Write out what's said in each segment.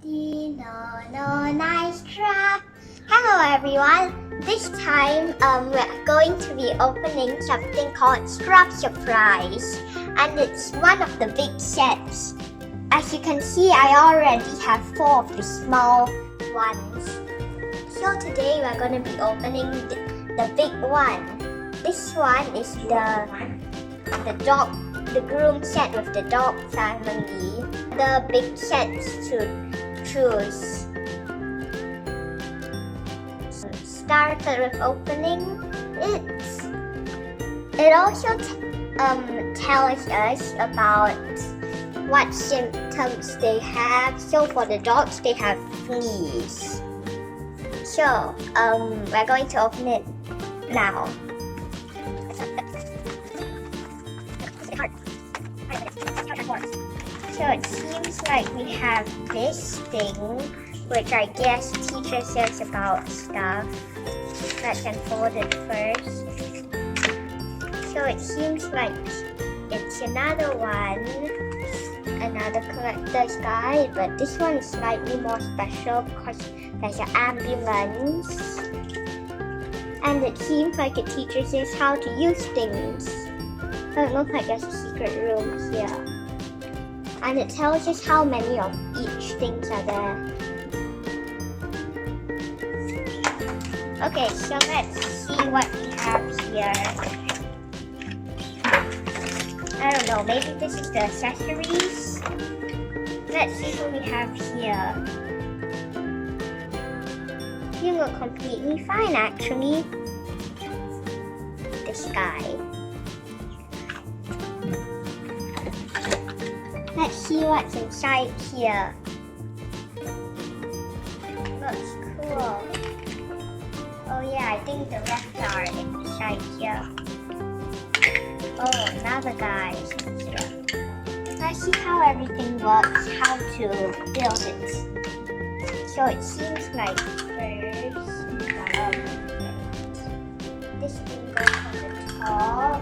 No, nice trap. Hello everyone. This time we're going to be opening something called Scruff Surprise, and it's one of the big sets. As you can see, I already have 4 of the small ones. So today we're going to be opening the big one. This one is the groom set with the dog family. The big sets to choose. Started with opening. It also tells us about what symptoms they have. So for the dogs, they have fleas. So we're going to open it now. So it seems like we have this thing, which I guess teaches us about stuff. Let's unfold it first. So it seems like it's another one, another collector's guide, but this one is slightly more special because there's an ambulance. And it seems like it teaches us how to use things. So it looks like there's a secret room here. And it tells us how many of each things are there. Okay, so let's see what we have here. I don't know, maybe this is the accessories. Let's see what we have here. You look completely fine actually. This guy. Let's see what's inside here. Looks cool. Oh yeah, I think the rest are inside here. Oh, another guy is in here. Let's see how everything works, how to build it. So it seems like first, this thing goes on the top.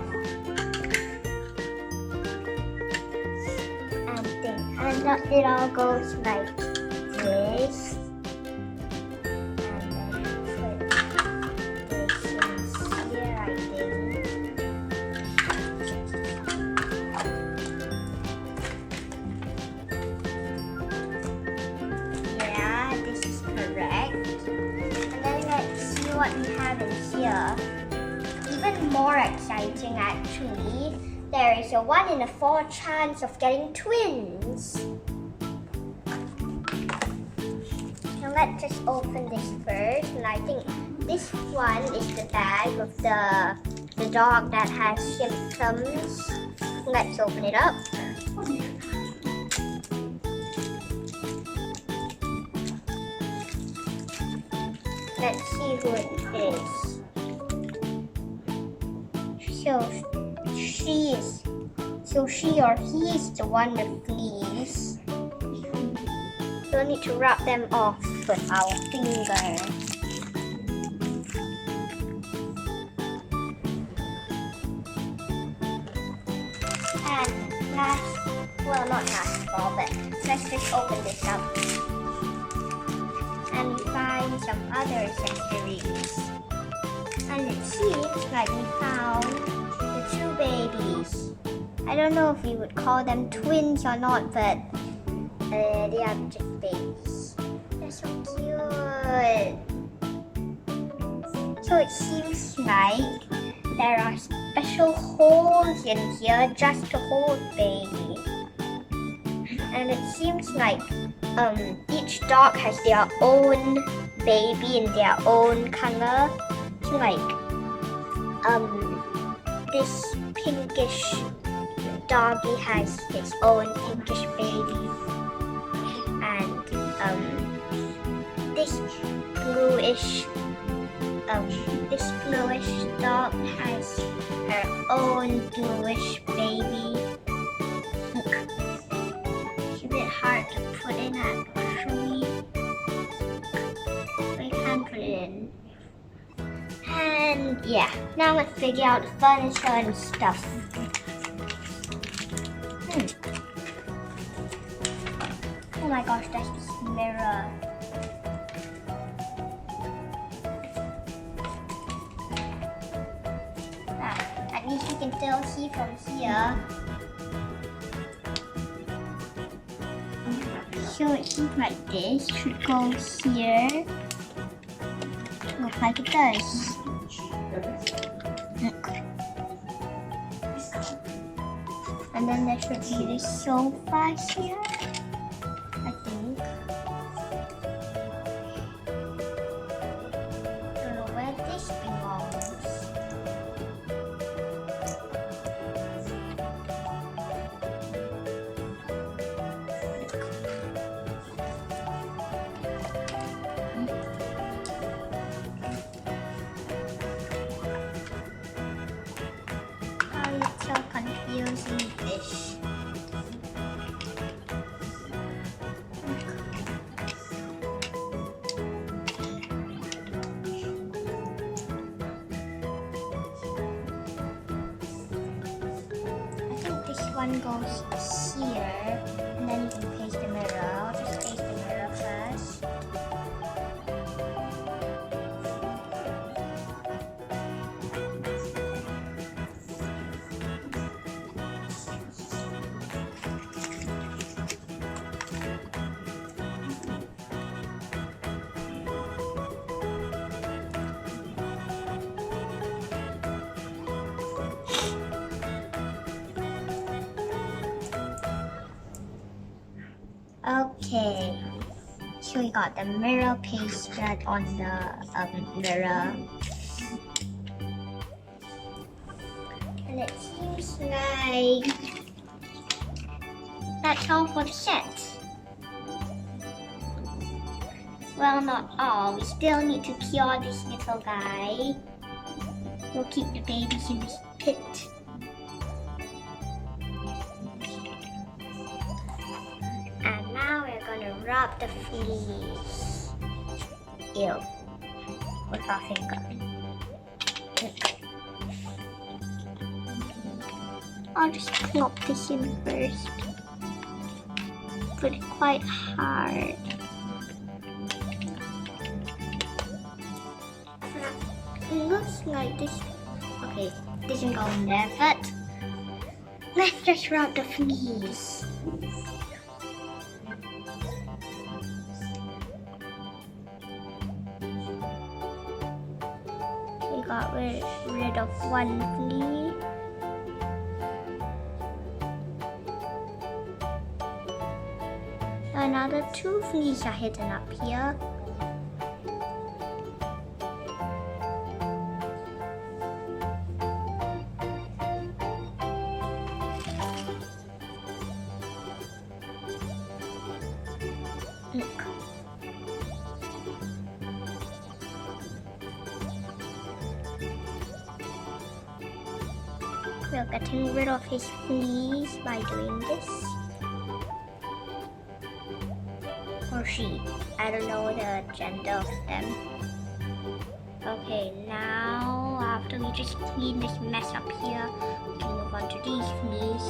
And it all goes like this. And then put this in here, I think. Yeah, this is correct. And then let's see what we have in here. Even more exciting actually. There is a 1 in a 4 chance of getting twins. Now let's just open this first. And I think this one is the bag of the dog that has symptoms. Let's open it up. Let's see who it is. So she or he is the one with fleas. Don't need to rub them off with our finger. And not last of all, but let's just open this up. And we find some other accessories. And it seems like we found the 2 babies. I don't know if we would call them twins or not, but they are just babies. They're so cute. So it seems like there are special holes in here just to hold baby. And it seems like each dog has their own baby in their own color. So like this pinkish doggy has his own pinkish baby, and this bluish dog has her own bluish baby. Look, it's a bit hard to put in actually. I can't put it in. And yeah, now let's figure out the furniture and stuff. Oh my gosh, that's this mirror. At least you can still see from here. So it seems like this should go here. Look like it does. Look. And then there should be this sofa here, I think. Don't know where this belongs. Oh, it's so confusing, this. One goes here, and then you can place the mirror. I'll just place the mirror first. Okay, so we got the mirror pasted on the mirror. And it seems like that's all for the set. Well, not all. We still need to cure this little guy. We'll keep the babies in this pit. And now we're gonna rub the fleas. Ew. With our finger. I'll just plop this in first. But it's quite hard. It looks like this. Okay, this isn't going there, but let's just rub the fleas. We got rid of one flea. Another 2 fleas are hidden up here. Look. We're getting rid of his fleas by doing this. Or she. I don't know the gender of them. Okay, now after we just clean this mess up here, we can move on to these fleas.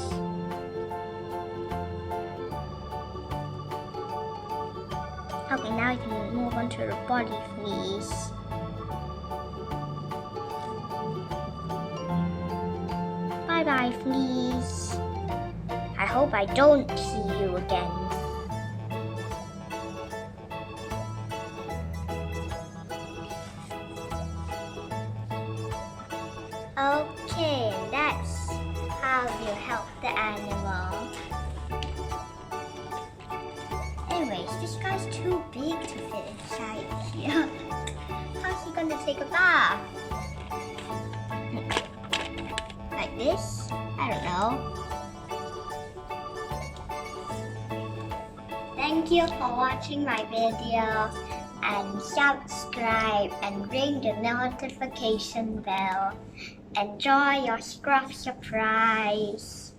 Okay, now we can move on to the body fleas. Bye bye, fleas. I hope I don't see you again. Okay, and that's how you help the animal. Anyways, this guy's too big to fit inside here. How's he gonna take a bath? Like this? I don't know. Thank you for watching my video, and subscribe and ring the notification bell. Enjoy your Scruff surprise.